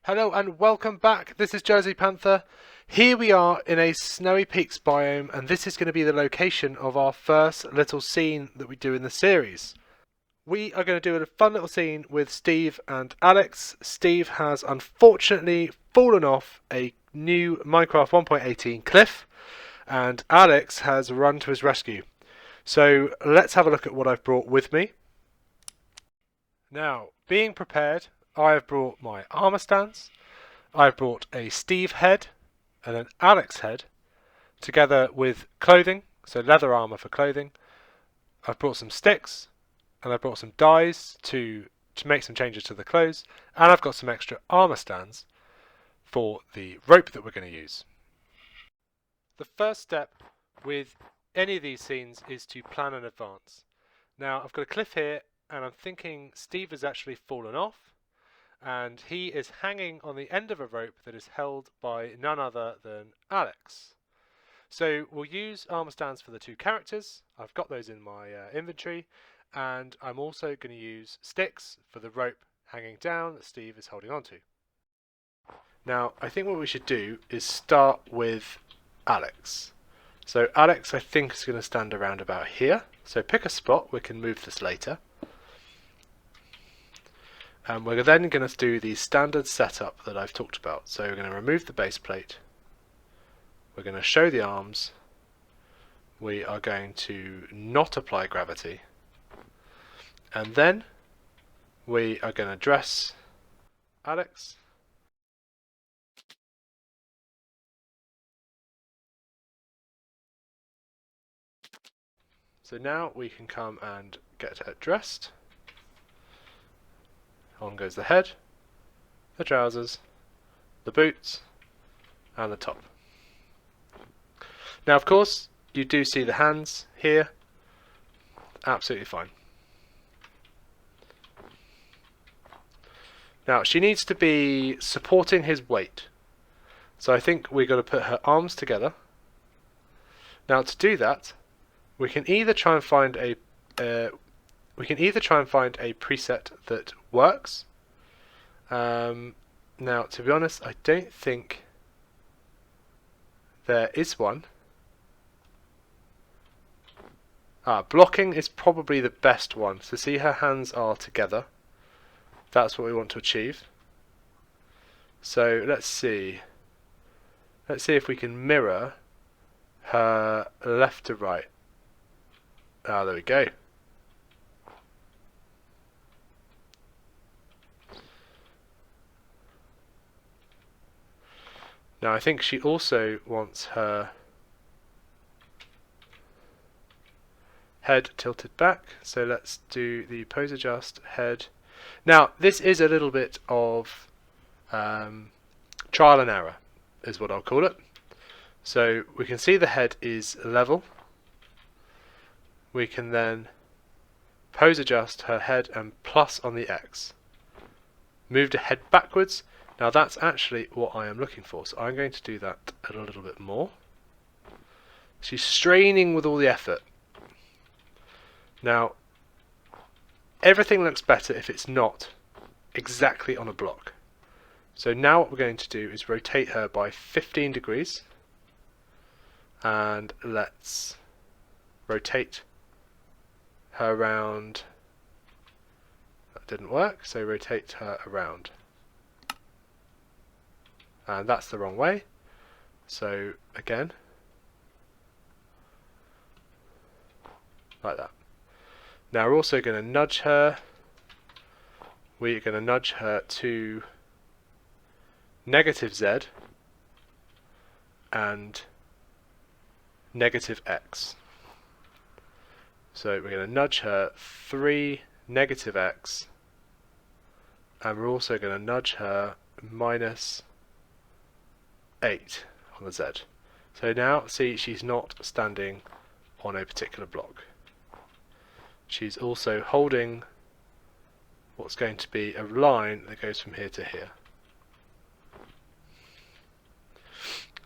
Hello and welcome back. This is jsyPanther. Here we are in a snowy peaks biome, and this is going to be the location of our first little scene that we do in the series. We are going to do a fun little scene with Steve and Alex. Steve has unfortunately fallen off a new Minecraft 1.18 cliff, and Alex has run to his rescue. So let's have a look at what I've brought with me. Now, being prepared, I have brought my armor stance. I've brought a Steve head and an Alex head, together with clothing, so leather armor for clothing. I've brought some sticks, and I've brought some dyes to make some changes to the clothes, and I've got some extra armor stands for the rope that we're going to use. The first step with any of these scenes is to plan in advance. Now, I've got a cliff here, and I'm thinking Steve has actually fallen off, and he is hanging on the end of a rope that is held by none other than Alex. So we'll use armor stands for the two characters. I've got those in my inventory, and I'm also going to use sticks for the rope hanging down that Steve is holding onto. Now, I think what we should do is start with Alex. So Alex, I think, is going to stand around about here. So pick a spot. We can move this later. And we're then going to do the standard setup that I've talked about. So we're going to remove the base plate. We're going to show the arms. We are going to not apply gravity. And then we are going to dress Alex. So now we can come and get her dressed. On goes the head, the trousers, the boots, and the top. Now, of course, you do see the hands here. Absolutely fine. Now, she needs to be supporting his weight. So I think we've got to put her arms together. Now, to do that, we can either try and find a preset that works. Now, to be honest, I don't think there is one. Blocking is probably the best one. So see, her hands are together. That's what we want to achieve. So let's see. Let's see if we can mirror her left to right. There we go. Now I think she also wants her head tilted back, so let's do the pose adjust head. Now this is a little bit of trial and error, is what I'll call it. So we can see the head is level. We can then pose adjust her head and plus on the X. Move the head backwards. Now that's actually what I am looking for, so I'm going to do that a little bit more. She's straining with all the effort. Now, everything looks better if it's not exactly on a block. So now what we're going to do is rotate her by 15 degrees. And let's rotate her around. That didn't work, so rotate her around. And that's the wrong way. So again, like that. Now we're also going to nudge her. We're going to nudge her to negative Z and negative X. So we're going to nudge her 3 negative X, and we're also going to nudge her minus 8 on the Z. So now see, she's not standing on a particular block. She's also holding what's going to be a line that goes from here to here.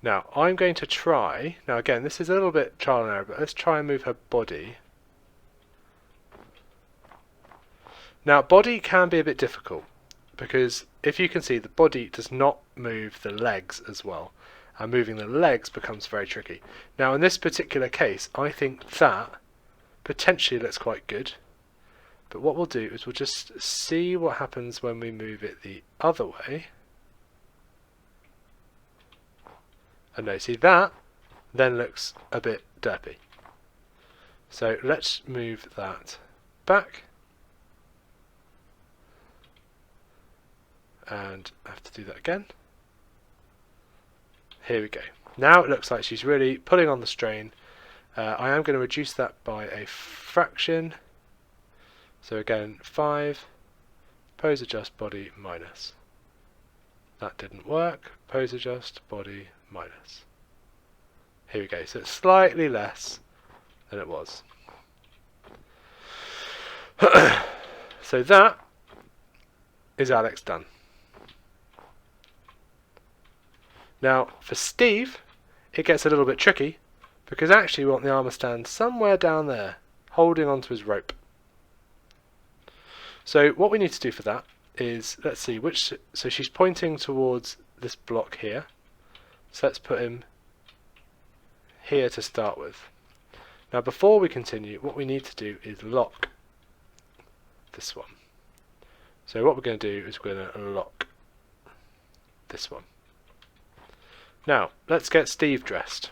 Now I'm going to try, now again this is a little bit trial and error, but let's try and move her body. Now body can be a bit difficult because if you can see, the body does not move the legs as well, and moving the legs becomes very tricky. Now in this particular case, I think that potentially looks quite good, but what we'll do is we'll just see what happens when we move it the other way. And no, see, that then looks a bit derpy. So let's move that back. And I have to do that again. Here we go. Now it looks like she's really pulling on the strain. I am going to reduce that by a fraction. So again, 5, pose adjust body minus. That didn't work. Pose adjust body minus. Here we go. So it's slightly less than it was. So that is Alex done. Now for Steve, it gets a little bit tricky because actually we want the armour stand somewhere down there, holding onto his rope. So what we need to do for that is, let's see which, so she's pointing towards this block here. So let's put him here to start with. Now before we continue, what we need to do is lock this one. So what we're going to do is we're going to lock this one. Now let's get Steve dressed.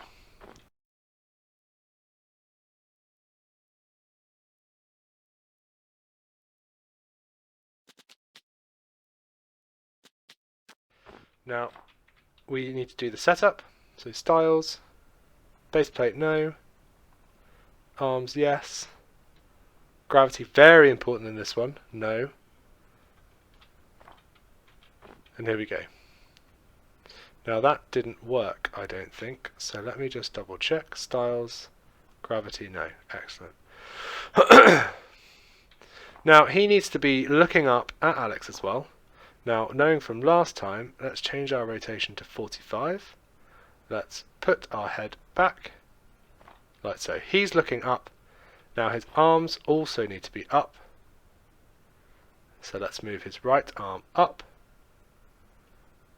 Now we need to do the setup. So styles, base plate no, arms yes, gravity very important in this one, no. And here we go. Now that didn't work, I don't think, so let me just double check. Styles, gravity no, excellent. Now he needs to be looking up at Alex as well. Now knowing from last time, let's change our rotation to 45. Let's put our head back, like so. He's looking up. Now his arms also need to be up. So let's move his right arm up.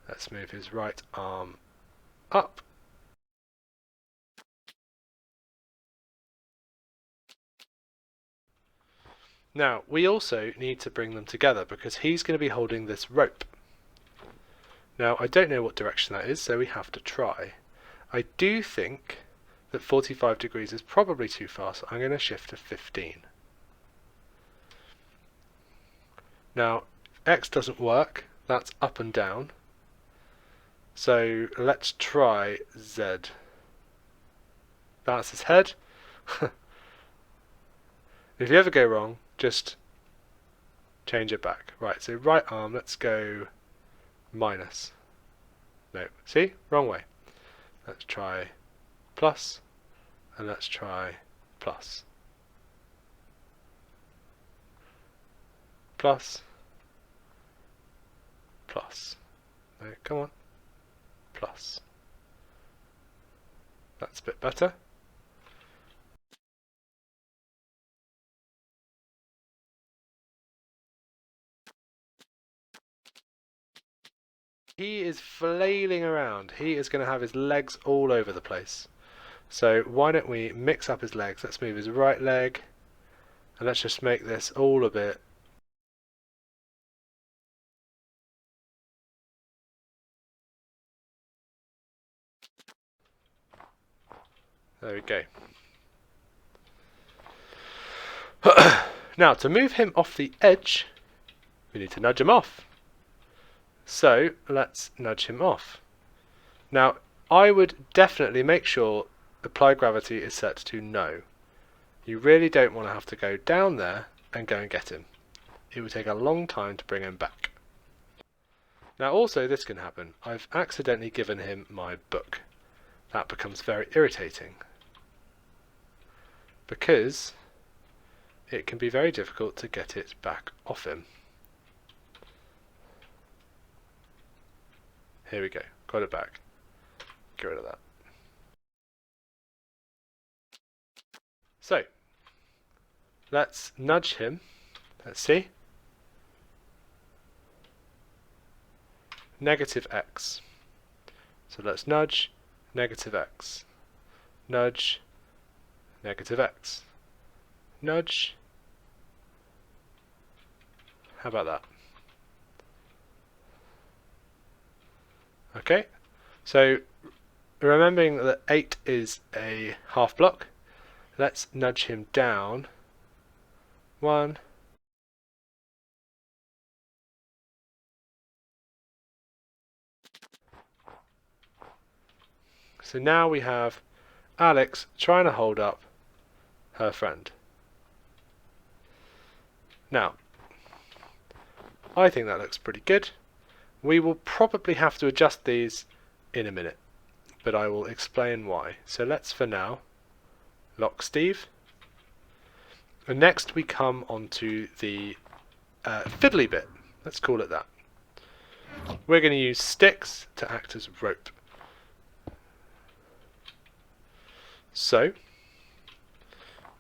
Let's move his right arm up. Now we also need to bring them together because he's going to be holding this rope. Now I don't know what direction that is, so we have to try. I do think that 45 degrees is probably too far, so I'm going to shift to 15. Now X doesn't work, that's up and down. So let's try Z. That's his head. If you ever go wrong, just change it back. Right, so right arm, let's go minus. No, see? Wrong way. Let's try plus, and let's try plus. Plus. Plus. No, come on. Plus. That's a bit better. He is flailing around. He is going to have his legs all over the place. So why don't we mix up his legs? Let's move his right leg, and let's just make this all a bit. There we go. Now to move him off the edge, we need to nudge him off. So let's nudge him off. Now I would definitely make sure apply gravity is set to no. You really don't want to have to go down there and go and get him. It would take a long time to bring him back. Now also this can happen. I've accidentally given him my book. That becomes very irritating because it can be very difficult to get it back off him. Here we go, got it back. Get rid of that. So, let's nudge him. Let's see. negative x. So let's nudge, negative x. Nudge, negative x. Nudge. How about that? Okay, so remembering that 8 is a half block, let's nudge him down 1. So now we have Alex trying to hold up her friend. Now, I think that looks pretty good. We will probably have to adjust these in a minute, but I will explain why. So let's, for now, lock Steve. And next we come onto the fiddly bit. Let's call it that. We're going to use sticks to act as rope. So,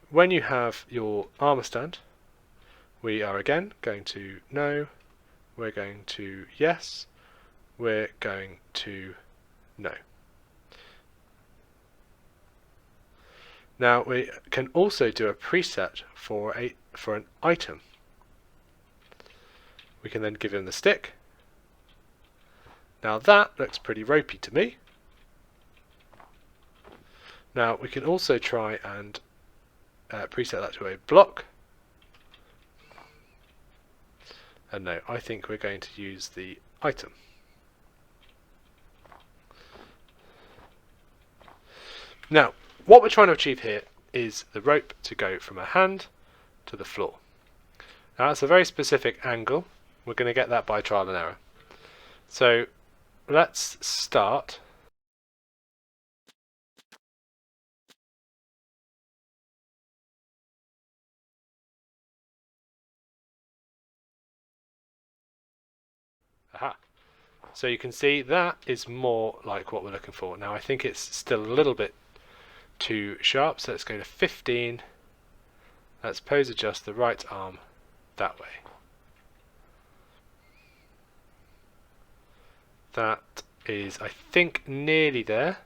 when you have your armour stand, we are again going to no, we're going to yes, we're going to no. Now we can also do a preset for an item. We can then give him the stick. Now that looks pretty ropey to me. Now we can also try and preset that to a block. And no, I think we're going to use the item. Now, what we're trying to achieve here is the rope to go from her hand to the floor. Now that's a very specific angle. We're going to get that by trial and error. So let's start. Aha. So you can see that is more like what we're looking for. Now I think it's still a little bit too sharp, so let's go to 15. Let's pose adjust the right arm that way. That is, I think, nearly there.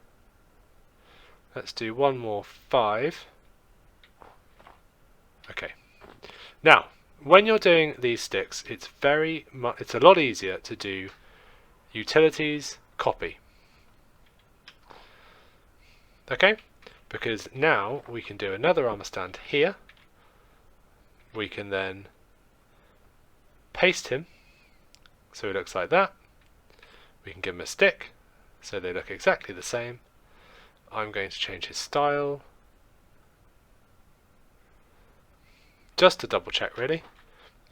Let's do one more 5. Okay. Now, when you're doing these sticks, it's a lot easier to do utilities copy. Okay? Because now we can do another armor stand here. We can then paste him so he looks like that. We can give him a stick so they look exactly the same. I'm going to change his style just to double check really,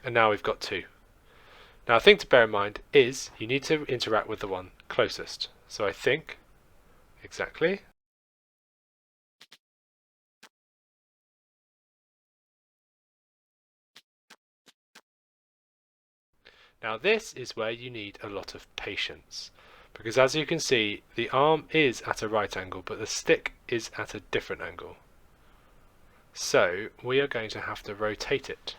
and now we've got 2. Now a thing to bear in mind is you need to interact with the one closest. So I think exactly. Now this is where you need a lot of patience, because as you can see the arm is at a right angle but the stick is at a different angle. So we are going to have to rotate it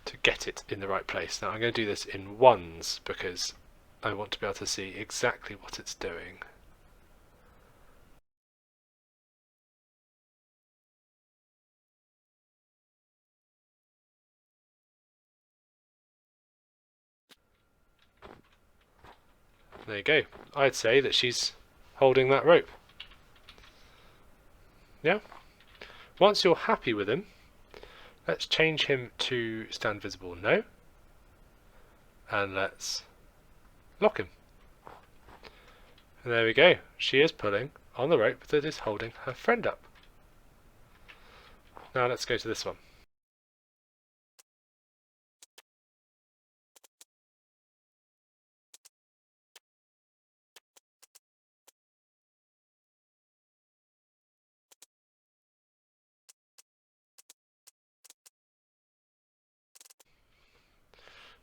to get it in the right place. Now I'm going to do this in ones because I want to be able to see exactly what it's doing. There you go. I'd say that she's holding that rope. Yeah? Once you're happy with him, let's change him to stand visible no. And let's lock him. And there we go. She is pulling on the rope that is holding her friend up. Now let's go to this one.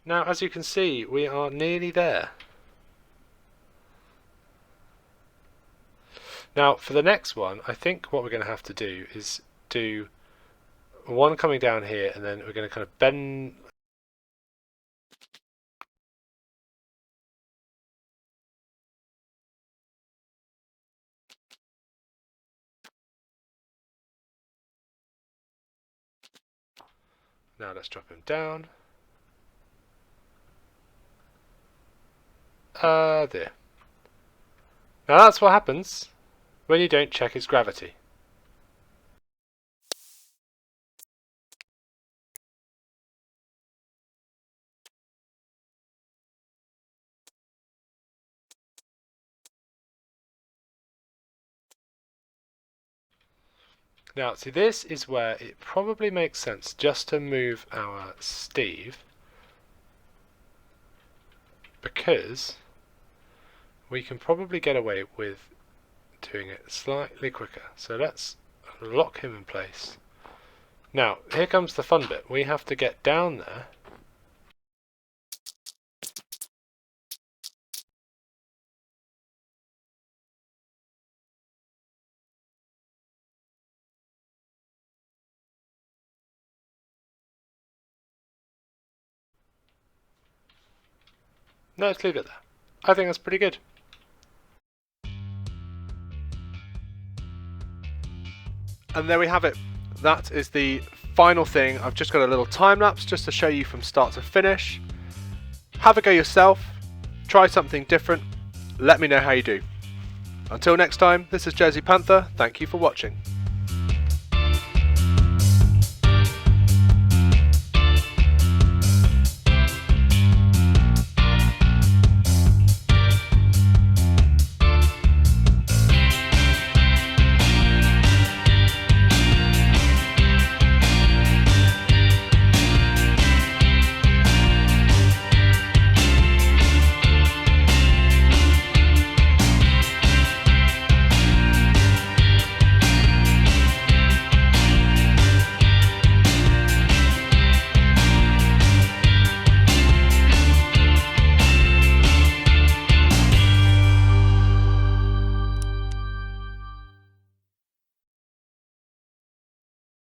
Now, as you can see, we are nearly there. Now, for the next one, I think what we're going to have to do is do one coming down here, and then we're going to kind of bend Now let's drop him down. There. Now that's what happens when you don't check his gravity. Now, see, this is where it probably makes sense just to move our Steve, because we can probably get away with doing it slightly quicker. So let's lock him in place. Now, here comes the fun bit. We have to get down there. No, let's leave it there. I think that's pretty good. And there we have it. That is the final thing. I've just got a little time lapse just to show you from start to finish. Have a go yourself. Try something different. Let me know how you do. Until next time, this is jsyPanther. Thank you for watching.